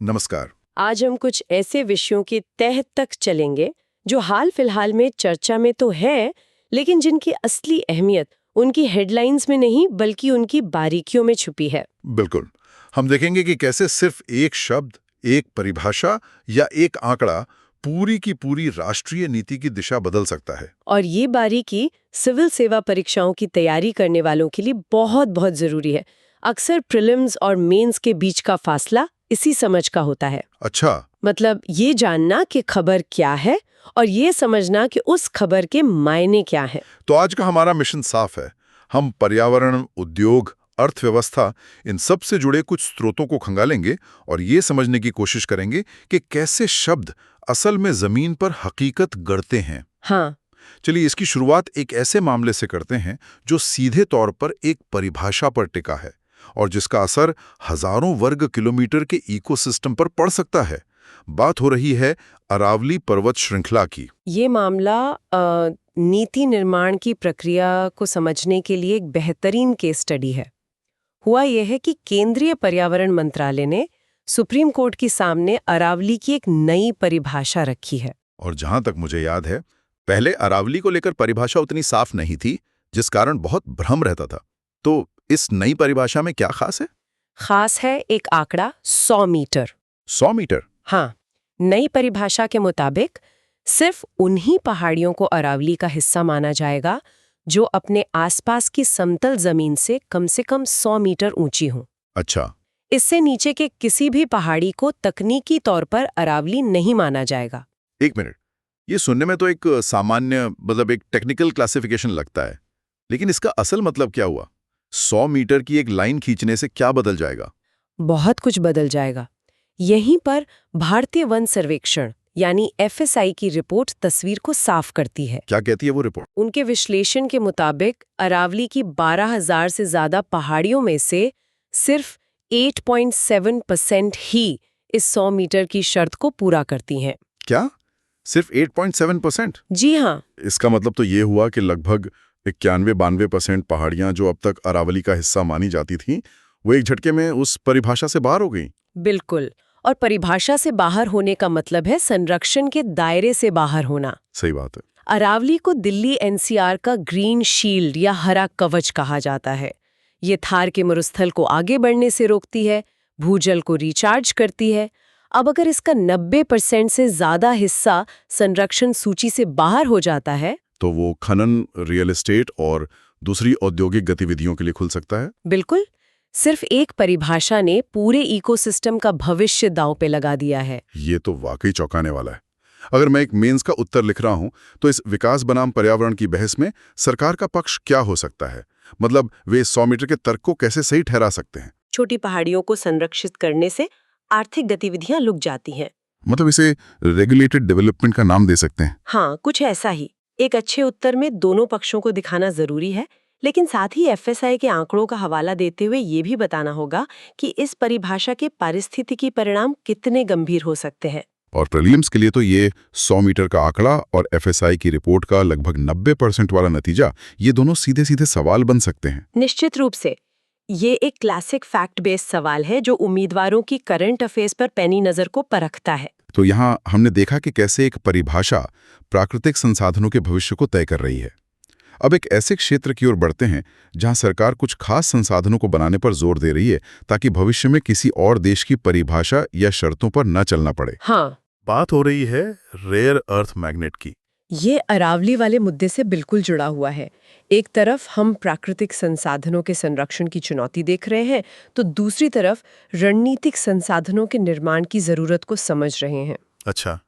नमस्कार। आज हम कुछ ऐसे विषयों के तह तक चलेंगे जो हाल फिलहाल में चर्चा में तो है, लेकिन जिनकी असली अहमियत उनकी हेडलाइंस में नहीं बल्कि उनकी बारीकियों में छुपी है। बिल्कुल। हम देखेंगे कि कैसे सिर्फ एक शब्द, एक परिभाषा या एक आंकड़ा पूरी की पूरी राष्ट्रीय नीति की दिशा बदल सकता है। और ये बारीकी सिविल सेवा परीक्षाओं की तैयारी करने वालों के लिए बहुत बहुत जरूरी है। अक्सर प्रीलिम्स और मेंस के बीच का फासला इसी समझ का होता है। अच्छा। मतलब ये जानना कि खबर क्या है और ये समझना कि उस खबर के मायने क्या हैं। तो आज का हमारा मिशन साफ है। हम पर्यावरण, उद्योग, अर्थव्यवस्था, इन सब से जुड़े कुछ स्रोतों को खंगालेंगे और ये समझने की कोशिश करेंगे कि कैसे शब्द असल में जमीन पर हकीकत गढ़ते हैं। हाँ, चलिए, इसकी शुरुआत एक ऐसे मामले से करते हैं जो सीधे तौर पर एक परिभाषा पर टिका है और जिसका असर हजारों वर्ग किलोमीटर के इकोसिस्टम पर पड़ सकता है। बात हो रही है अरावली पर्वत श्रृंखला की। ये मामला नीति निर्माण की प्रक्रिया को समझने के लिए एक बेहतरीन केस स्टडी है। हुआ यह है कि केंद्रीय पर्यावरण मंत्रालय ने सुप्रीम कोर्ट के सामने अरावली की एक नई परिभाषा रखी है। और जहां तक मुझे याद है, पहले अरावली को लेकर परिभाषा उतनी साफ नहीं थी, जिस कारण बहुत भ्रम रहता था। तो इस नई परिभाषा में क्या खास है? खास है एक आंकड़ा 100 मीटर। 100 मीटर? हाँ, नई परिभाषा के मुताबिक सिर्फ उन्हीं पहाड़ियों को अरावली का हिस्सा माना जाएगा जो अपने आसपास की समतल जमीन से कम 100 मीटर ऊंची हो। अच्छा। इससे नीचे के किसी भी पहाड़ी को तकनीकी तौर पर अरावली नहीं माना जाएगा। एक मिनट, ये सुनने में तो एक सामान्य, मतलब एक टेक्निकल क्लासिफिकेशन लगता है, लेकिन इसका असल मतलब क्या हुआ? 100 मीटर की एक लाइन खींचने से क्या बदल जाएगा? बहुत कुछ बदल जाएगा। यहीं पर भारतीय वन सर्वेक्षण यानी FSI की रिपोर्ट तस्वीर को साफ करती है। क्या कहती है वो रिपोर्ट? उनके विश्लेषण के मुताबिक अरावली की 12,000 से ज्यादा पहाड़ियों में से सिर्फ 8.7% ही इस 100 मीटर की शर्त को पूरा करती हैं। क्या? सिर्फ 8.7%? जी हाँ। इसका मतलब तो ये हुआ कि लगभग 91-92% पहाड़ियां जो अब तक अरावली का हिस्सा मानी जाती थीं, वो एक झटके में उस परिभाषा से बाहर हो गई। बिल्कुल। और परिभाषा से बाहर होने का मतलब है संरक्षण के दायरे से बाहर होना। सही बात है। अरावली को दिल्ली NCR का ग्रीन शील्ड या हरा कवच कहा जाता है। ये थार के मरुस्थल को आगे बढ़ने से रोकती है, भूजल को रिचार्ज करती है। अब अगर इसका 90% से ज्यादा हिस्सा संरक्षण सूची से बाहर हो जाता है तो वो खनन, रियल एस्टेट और दूसरी औद्योगिक गतिविधियों के लिए खुल सकता है। बिल्कुल। सिर्फ एक परिभाषा ने पूरे इकोसिस्टम का भविष्य दांव पे लगा दिया है। ये तो वाकई चौंकाने वाला है। अगर मैं एक मेंस का उत्तर लिख रहा हूं, तो इस विकास बनाम पर्यावरण की बहस में सरकार का पक्ष क्या हो सकता है? मतलब वे 100 मीटर के तर्क को कैसे सही ठहरा सकते हैं? छोटी पहाड़ियों को संरक्षित करने से आर्थिक गतिविधियां रुक जाती हैं। मतलब इसे रेगुलेटेड डेवलपमेंट का नाम दे सकते हैं। हाँ, कुछ ऐसा ही। एक अच्छे उत्तर में दोनों पक्षों को दिखाना जरूरी है, लेकिन साथ ही FSI के आंकड़ों का हवाला देते हुए ये भी बताना होगा कि इस परिभाषा के पारिस्थितिकी परिणाम कितने गंभीर हो सकते हैं। और प्रीलिम्स के लिए तो ये 100 मीटर का आंकड़ा और FSI की रिपोर्ट का लगभग 90% वाला नतीजा, ये दोनों सीधे सीधे सवाल बन सकते हैं। निश्चित रूप से। ये एक क्लासिक फैक्ट बेस्ड सवाल है जो उम्मीदवारों की करंट अफेयर्स पर पैनी नजर को परखता है। तो यहाँ हमने देखा कि कैसे एक परिभाषा प्राकृतिक संसाधनों के भविष्य को तय कर रही है। अब एक ऐसे क्षेत्र की ओर बढ़ते हैं जहां सरकार कुछ खास संसाधनों को बनाने पर जोर दे रही है ताकि भविष्य में किसी और देश की परिभाषा या शर्तों पर न चलना पड़े। हाँ, बात हो रही है रेयर अर्थ मैग्नेट की। ये अरावली वाले मुद्दे से बिल्कुल जुड़ा हुआ है। एक तरफ हम प्राकृतिक संसाधनों के संरक्षण की चुनौती देख रहे हैं, तो दूसरी तरफ रणनीतिक संसाधनों के निर्माण की जरूरत को समझ रहे हैं। अच्छा।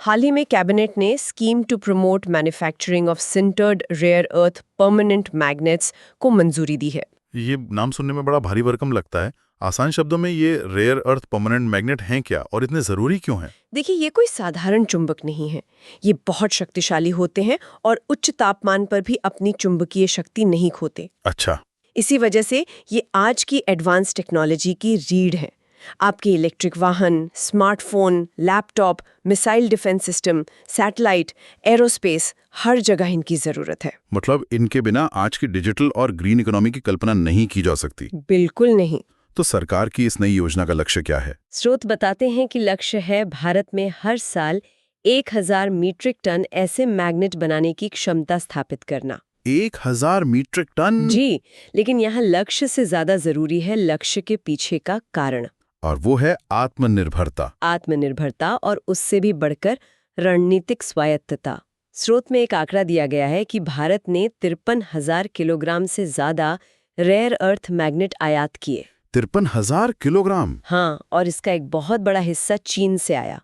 हाल ही में कैबिनेट ने scheme to promote manufacturing of sintered rare earth permanent magnets को मंजूरी दी है। ये नाम सुनने में बड़ा भारी भरकम लगता है। आसान शब्दों में ये रेयर अर्थ परमानेंट मैग्नेट हैं क्या और इतने जरूरी क्यों हैं? देखिए, ये कोई साधारण चुंबक नहीं है। ये बहुत शक्तिशाली होते हैं और उच्च तापमान पर भी अपनी चुंबकीय शक्ति नहीं खोते। अच्छा। इसी वजह से ये आज की एडवांस टेक्नोलॉजी की रीढ़ है। आपके इलेक्ट्रिक वाहन, smartphone, laptop, missile defence system, satellite, aerospace, हर जगह इनकी जरूरत है। मतलब इनके बिना आज की डिजिटल और ग्रीन इकोनॉमी की कल्पना नहीं की जा सकती। बिल्कुल नहीं। तो सरकार की इस नई योजना का लक्ष्य क्या है? स्रोत बताते हैं कि लक्ष्य है भारत में हर साल 1000 मीट्रिक टन ऐसे मैग्नेट बनाने की क्षमता स्थापित करना। 1000 मीट्रिक टन? जी, लेकिन यहाँ लक्ष्य से ज्यादा जरूरी है लक्ष्य के पीछे का कारण। और वो है आत्मनिर्भरता। आत्मनिर्भरता और उससे भी बढ़कर रणनीतिक स्वायत्तता। स्रोत में एक आंकड़ा दिया गया है कि भारत ने 53,000 किलोग्राम से ज्यादा रेयर अर्थ मैग्नेट आयात किए। 53,000 किलोग्राम? हाँ, और इसका एक बहुत बड़ा हिस्सा चीन से आया।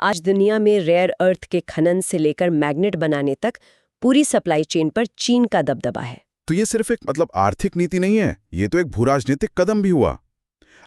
आज दुनिया में रेयर अर्थ के खनन से लेकर मैग्नेट बनाने तक पूरी सप्लाई चेन पर चीन का दबदबा है। तो ये सिर्फ एक आर्थिक नीति नहीं है, ये तो एक भूराजनीतिक कदम भी हुआ।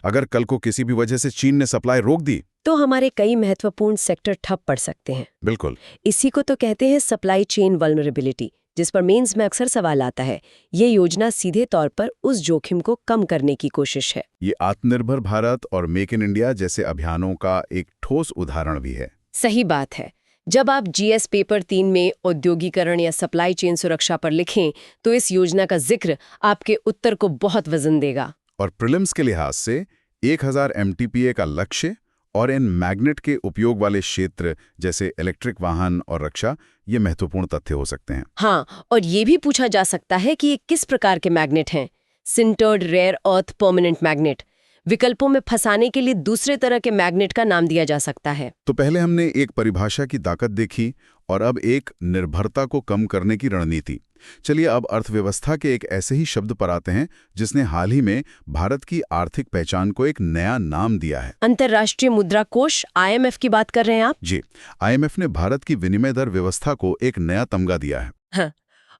अगर कल को किसी भी वजह से चीन ने सप्लाई रोक दी तो हमारे कई महत्वपूर्ण सेक्टर ठप पड़ सकते हैं। बिल्कुल। इसी को तो कहते हैं सप्लाई चेन वल्नरेबिलिटी, जिस पर मेंस में अक्सर सवाल आता है। ये योजना सीधे तौर पर उस जोखिम को कम करने की कोशिश है। ये आत्मनिर्भर भारत और मेक इन इंडिया जैसे अभियानों का एक ठोस उदाहरण भी है। सही बात है। जब आप जीएस पेपर 3 में औद्योगिकरण या सप्लाई चेन सुरक्षा पर लिखें तो इस योजना का जिक्र आपके उत्तर को बहुत वजन देगा। और प्रीलिम्स के लिहाज से 1000 MTPA का लक्ष्य और इन मैग्नेट के उपयोग वाले क्षेत्र जैसे इलेक्ट्रिक वाहन और रक्षा, ये महत्वपूर्ण तथ्य हो सकते हैं। हाँ, और ये भी पूछा जा सकता है कि ये किस प्रकार के मैग्नेट हैं। Sintered rare earth permanent magnet, विकल्पों में फंसाने के लिए दूसरे तरह के मैग्नेट का नाम दिया जा सकता है। तो पहले हमने एक परिभाषा की ताकत देखी और अब एक निर्भरता को कम करने की रणनीति। चलिए अब अर्थव्यवस्था के एक ऐसे ही शब्द पर आते हैं जिसने हाल ही में भारत की आर्थिक पहचान को एक नया नाम दिया है। अंतर्राष्ट्रीय मुद्रा कोष IMF की बात कर रहे हैं आप? जी, IMF ने भारत की विनिमय दर व्यवस्था को एक नया तमगा दिया है। हाँ,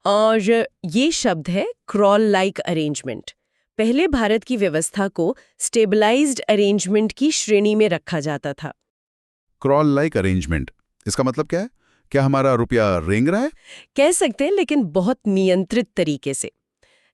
और ये शब्द है क्रॉल लाइक अरेंजमेंट। पहले भारत की व्यवस्था को स्टेबलाइज्ड अरेंजमेंट की श्रेणी में रखा जाता था। क्रॉल लाइक अरेंजमेंट, इसका मतलब क्या है? क्या हमारा रुपया रेंग रहा है? कह सकते हैं, लेकिन बहुत नियंत्रित तरीके से।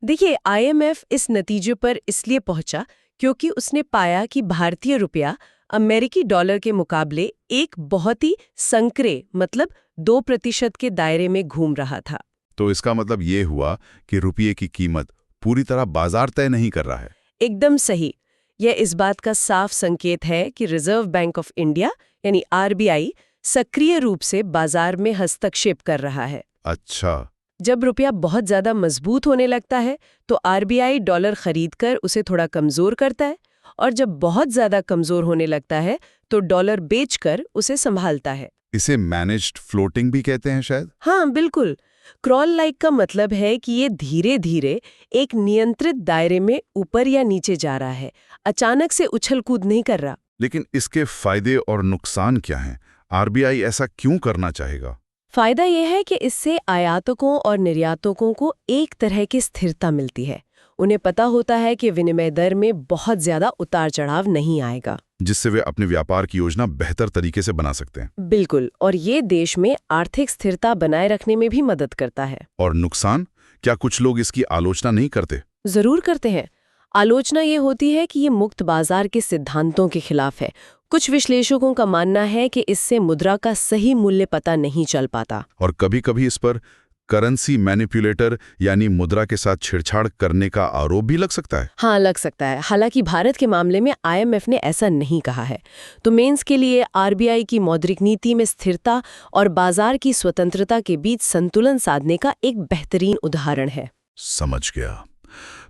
देखिए, IMF इस नतीजे पर इसलिए पहुंचा क्योंकि उसने पाया कि भारतीय रुपया अमेरिकी डॉलर के मुकाबले एक बहुत ही संकरे 2% के दायरे में घूम रहा था। तो इसका मतलब ये हुआ कि रुपये की कीमत पूरी तरह बाजार तय नहीं कर रहा है। एकदम सही। यह इस बात का साफ संकेत है कि रिजर्व बैंक ऑफ इंडिया यानी RBI सक्रिय रूप से बाजार में हस्तक्षेप कर रहा है। अच्छा। जब रुपया बहुत ज्यादा मजबूत होने लगता है तो RBI डॉलर खरीदकर उसे थोड़ा कमजोर करता है, और जब बहुत ज्यादा कमजोर होने लगता है तो डॉलर बेचकर उसे संभालता है। इसे मैनेज्ड फ्लोटिंग भी कहते हैं शायद। हाँ, बिल्कुल। क्रॉल लाइक का मतलब है कि ये धीरे धीरे एक नियंत्रित दायरे में ऊपर या नीचे जा रहा है, अचानक से उछल कूद नहीं कर रहा। लेकिन इसके फायदे और नुकसान क्या हैं? RBI ऐसा क्यों करना चाहेगा? फायदा यह है कि इससे आयातकों और निर्यातकों को एक तरह की स्थिरता मिलती है। उन्हें पता होता है कि विनिमय दर में बहुत ज्यादा उतार चढ़ाव नहीं आएगा, जिससे वे अपने व्यापार की योजना बेहतर तरीके से बना सकते हैं। बिल्कुल, और ये देश में आर्थिक स्थिरता बनाए रखने में भी मदद करता है। और नुकसान? क्या कुछ लोग इसकी आलोचना नहीं करते? जरूर करते हैं। आलोचना ये होती है कि ये मुक्त बाजार के सिद्धांतों के खिलाफ है। कुछ विश्लेषकों का मानना है कि इससे मुद्रा का सही मूल्य पता नहीं चल पाता। और कभी-कभी इस पर करेंसी मैनिपुलेटर यानी मुद्रा के साथ छेड़छाड़ करने का आरोप भी लग सकता है। हाँ, लग सकता है। हालांकि भारत के मामले में IMF ने ऐसा नहीं कहा है। तो मेंस के लिए RBI की मौद्रिक नीति में स्थिरता और बाजार की स्वतंत्रता के बीच संतुलन साधने का एक बेहतरीन उदाहरण है। समझ गया।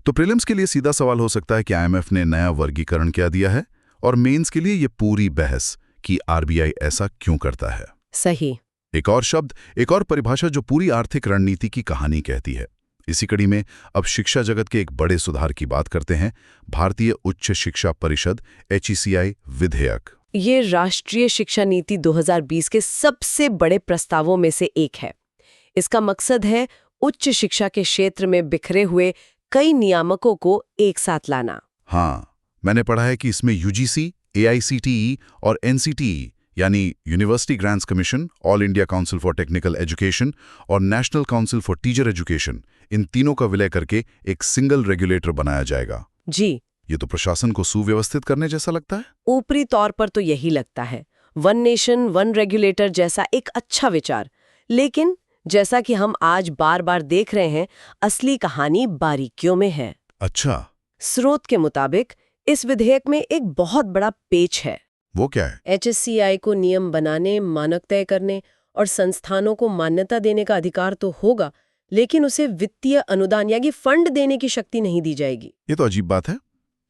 तो प्रीलिम्स के लिए सीधा सवाल हो सकता है कि IMF ने नया वर्गीकरण क्या दिया है, और मेंस के लिए ये पूरी बहस कि RBI ऐसा क्यों करता है। सही। एक और शब्द, एक और परिभाषा जो पूरी आर्थिक रणनीति की कहानी कहती है। इसी कड़ी में अब शिक्षा जगत के एक बड़े सुधार की बात करते हैं, भारतीय उच्च शिक्षा परिषद HECI विधेयक। ये राष्ट्रीय शिक्षा नीति 2020 के सबसे बड़े प्रस्तावों में से एक है। इसका मकसद है उच्च शिक्षा के क्षेत्र में बिखरे हुए कई नियामकों को एक साथ लाना। हाँ, मैंने पढ़ा है कि इसमें UGC, AICTE और NCTE यानी university grants commission, all India council for technical education और national council for teacher education, इन तीनों का विलय करके एक सिंगल रेगुलेटर बनाया जाएगा। जी। ये तो प्रशासन को सुव्यवस्थित करने जैसा लगता है। ऊपरी तौर पर तो यही लगता है, वन नेशन वन रेगुलेटर जैसा एक अच्छा विचार। लेकिन जैसा कि हम आज बार बार देख रहे हैं, असली कहानी बारीकियों में है। अच्छा। स्रोत के मुताबिक इस विधेयक में एक बहुत बड़ा पेच है। वो क्या है? HSCI को नियम बनाने, मानक तय करने और संस्थानों को मान्यता देने का अधिकार तो होगा, लेकिन उसे वित्तीय अनुदान यानी फंड देने की शक्ति नहीं दी जाएगी। ये तो अजीब बात है।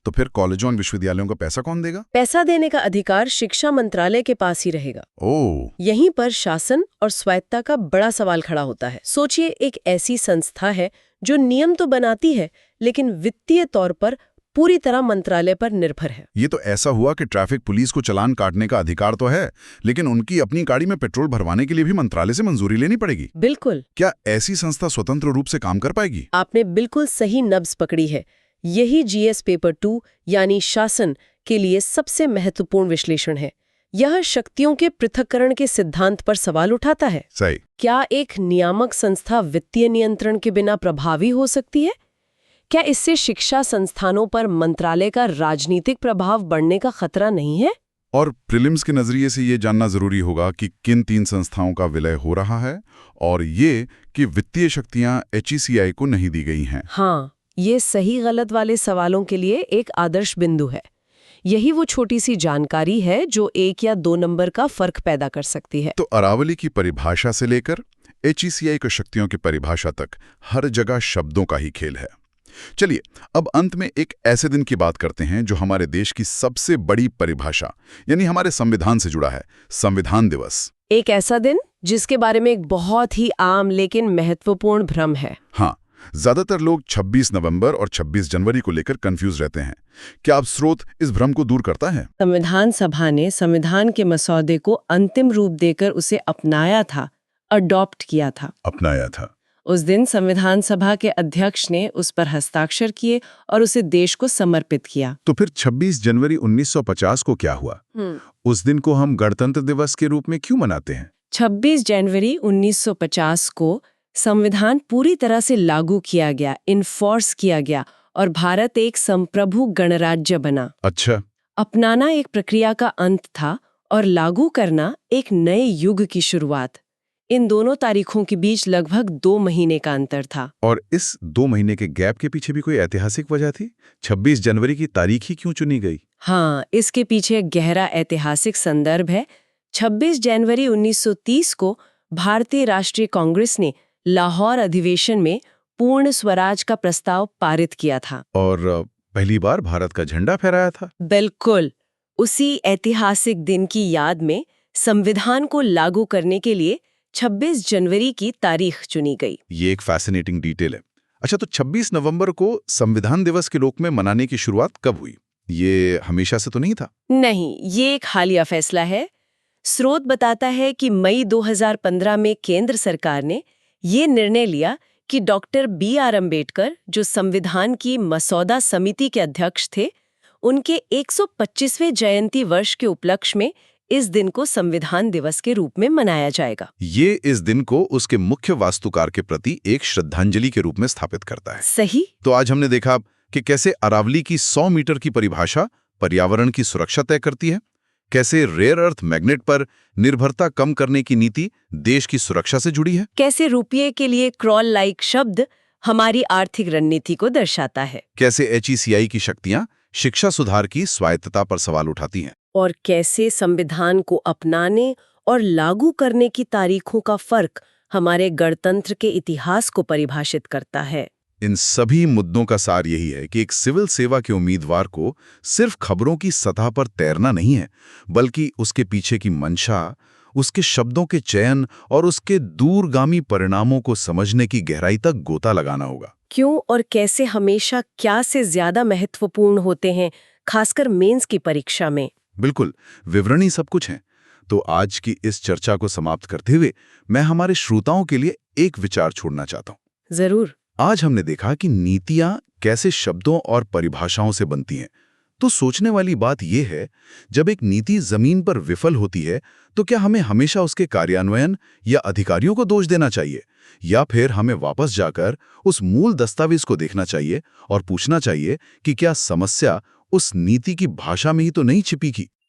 तो फिर कॉलेजों और विश्वविद्यालयों का पैसा कौन देगा? पैसा देने का अधिकार शिक्षा मंत्रालय के पास ही रहेगा। ओह, यहीं पर शासन और स्वायत्तता का बड़ा सवाल खड़ा होता है। सोचिए, एक ऐसी संस्था है जो नियम तो बनाती है, लेकिन वित्तीय तौर पर पूरी तरह मंत्रालय पर निर्भर है। ये तो ऐसा हुआ कि ट्रैफिक पुलिस को चालान काटने का अधिकार तो है, लेकिन उनकी अपनी गाड़ी में पेट्रोल भरवाने के लिए भी मंत्रालय से मंजूरी लेनी पड़ेगी। बिल्कुल। क्या ऐसी संस्था स्वतंत्र रूप से काम कर पाएगी? आपने बिल्कुल सही नब्ज पकड़ी है। यही GS पेपर 2 यानी शासन के लिए सबसे महत्वपूर्ण विश्लेषण है। यह शक्तियों के पृथक्करण के सिद्धांत पर सवाल उठाता है। सही। क्या एक नियामक संस्था वित्तीय नियंत्रण के बिना प्रभावी हो सकती है? क्या इससे शिक्षा संस्थानों पर मंत्रालय का राजनीतिक प्रभाव बढ़ने का खतरा नहीं है? और प्रीलिम्स के नजरिए से ये जानना जरूरी होगा कि किन 3 संस्थाओं का विलय हो रहा है और ये कि वित्तीय शक्तियां HECI को नहीं दी गई हैं। हाँ, ये सही गलत वाले सवालों के लिए एक आदर्श बिंदु है। यही वो छोटी सी जानकारी है जो 1 या 2 नंबर का फर्क पैदा कर सकती है। तो अरावली की परिभाषा से लेकर HECI की शक्तियों की परिभाषा तक हर जगह शब्दों का ही खेल है। चलिए, अब अंत में एक ऐसे दिन की बात करते हैं जो हमारे देश की सबसे बड़ी परिभाषा यानी हमारे संविधान से जुड़ा है, संविधान दिवस। एक ऐसा दिन जिसके बारे में एक बहुत ही आम लेकिन महत्वपूर्ण भ्रम है। हाँ, ज्यादातर लोग 26 नवंबर और 26 जनवरी को लेकर कंफ्यूज रहते हैं। क्या अब स्रोत इस भ्रम को दूर करता है? संविधान सभा ने संविधान के मसौदे को अंतिम रूप देकर उसे अपनाया था, अडॉप्ट किया था। अपनाया था। उस दिन संविधान सभा के अध्यक्ष ने उस पर हस्ताक्षर किए और उसे देश को समर्पित किया। तो फिर 26 जनवरी 1950 को क्या हुआ? उस दिन को हम गणतंत्र दिवस के रूप में क्यों मनाते हैं? 26 जनवरी 1950 को संविधान पूरी तरह से लागू किया गया, इन्फोर्स किया गया और भारत एक संप्रभु गणराज्य बना। अच्छा। अपनाना एक प्रक्रिया का अंत था और लागू करना एक नए युग की शुरुआत। इन दोनों तारीखों के बीच लगभग 2 महीने का अंतर था। और इस 2 महीने के गैप के पीछे भी कोई ऐतिहासिक वजह थी? 26 जनवरी की तारीख ही क्यों चुनी गई? हाँ, इसके पीछे एक गहरा ऐतिहासिक संदर्भ है। 26 जनवरी 1930 को भारतीय राष्ट्रीय कांग्रेस ने लाहौर अधिवेशन में पूर्ण स्वराज का प्रस्ताव पारित किया था। और पहली बार भारत का झंडा फहराया था। बिल्कुल। उसी ऐतिहासिक दिन की याद में संविधान को लागू करने के लिए 26 जनवरी की तारीख चुनी गई। ये एक फैसिनेटिंग डिटेल है। अच्छा, तो 26 नवंबर को संविधान दिवस के रूप में मनाने की शुरुआत कब हुई? ये हमेशा से तो नहीं था? नहीं, ये एक हालिया फैसला है। स्रोत बताता है कि मई 2015 में केंद्र सरकार ने ये निर्णय लिया कि डॉक्टर BR अम्बेडकर, जो संविधान की मसौदा समिति के अध्यक्ष थे, उनके 125वें जयंती वर्ष के उपलक्ष्य में इस दिन को संविधान दिवस के रूप में मनाया जाएगा। ये इस दिन को उसके मुख्य वास्तुकार के प्रति एक श्रद्धांजलि के रूप में स्थापित करता है। सही। तो आज हमने देखा कि कैसे अरावली की 100 मीटर की परिभाषा पर्यावरण की सुरक्षा तय करती है, कैसे रेयर अर्थ मैग्नेट पर निर्भरता कम करने की नीति देश की सुरक्षा से जुड़ी है, कैसे रुपये के लिए क्रॉल लाइक शब्द हमारी आर्थिक रणनीति को दर्शाता है, कैसे HECI की शक्तियां शिक्षा सुधार की स्वायत्तता पर सवाल उठाती हैं, और कैसे संविधान को अपनाने और लागू करने की तारीखों का फर्क हमारे गणतंत्र के इतिहास को परिभाषित करता है। इन सभी मुद्दों का सार यही है कि एक सिविल सेवा के उम्मीदवार को सिर्फ खबरों की सतह पर तैरना नहीं है, बल्कि उसके पीछे की मंशा, उसके शब्दों के चयन और उसके दूरगामी परिणामों को समझने की गहराई तक गोता लगाना होगा। क्यों और कैसे हमेशा क्या से ज्यादा महत्वपूर्ण होते हैं, खासकर मेंस की परीक्षा में। बिल्कुल, विवरणी सब कुछ है। तो आज की इस चर्चा को समाप्त करते हुए मैं हमारे श्रोताओं के लिए एक विचार छोड़ना चाहता हूँ। जरूर। आज हमने देखा कि नीतियां कैसे शब्दों और परिभाषाओं से बनती हैं। तो सोचने वाली बात यह है, जब एक नीति जमीन पर विफल होती है तो क्या हमें हमेशा उसके कार्यान्वयन या अधिकारियों को दोष देना चाहिए, या फिर हमें वापस जाकर उस मूल दस्तावेज को देखना चाहिए और पूछना चाहिए कि क्या समस्या उस नीति की भाषा में ही तो नहीं छिपी की?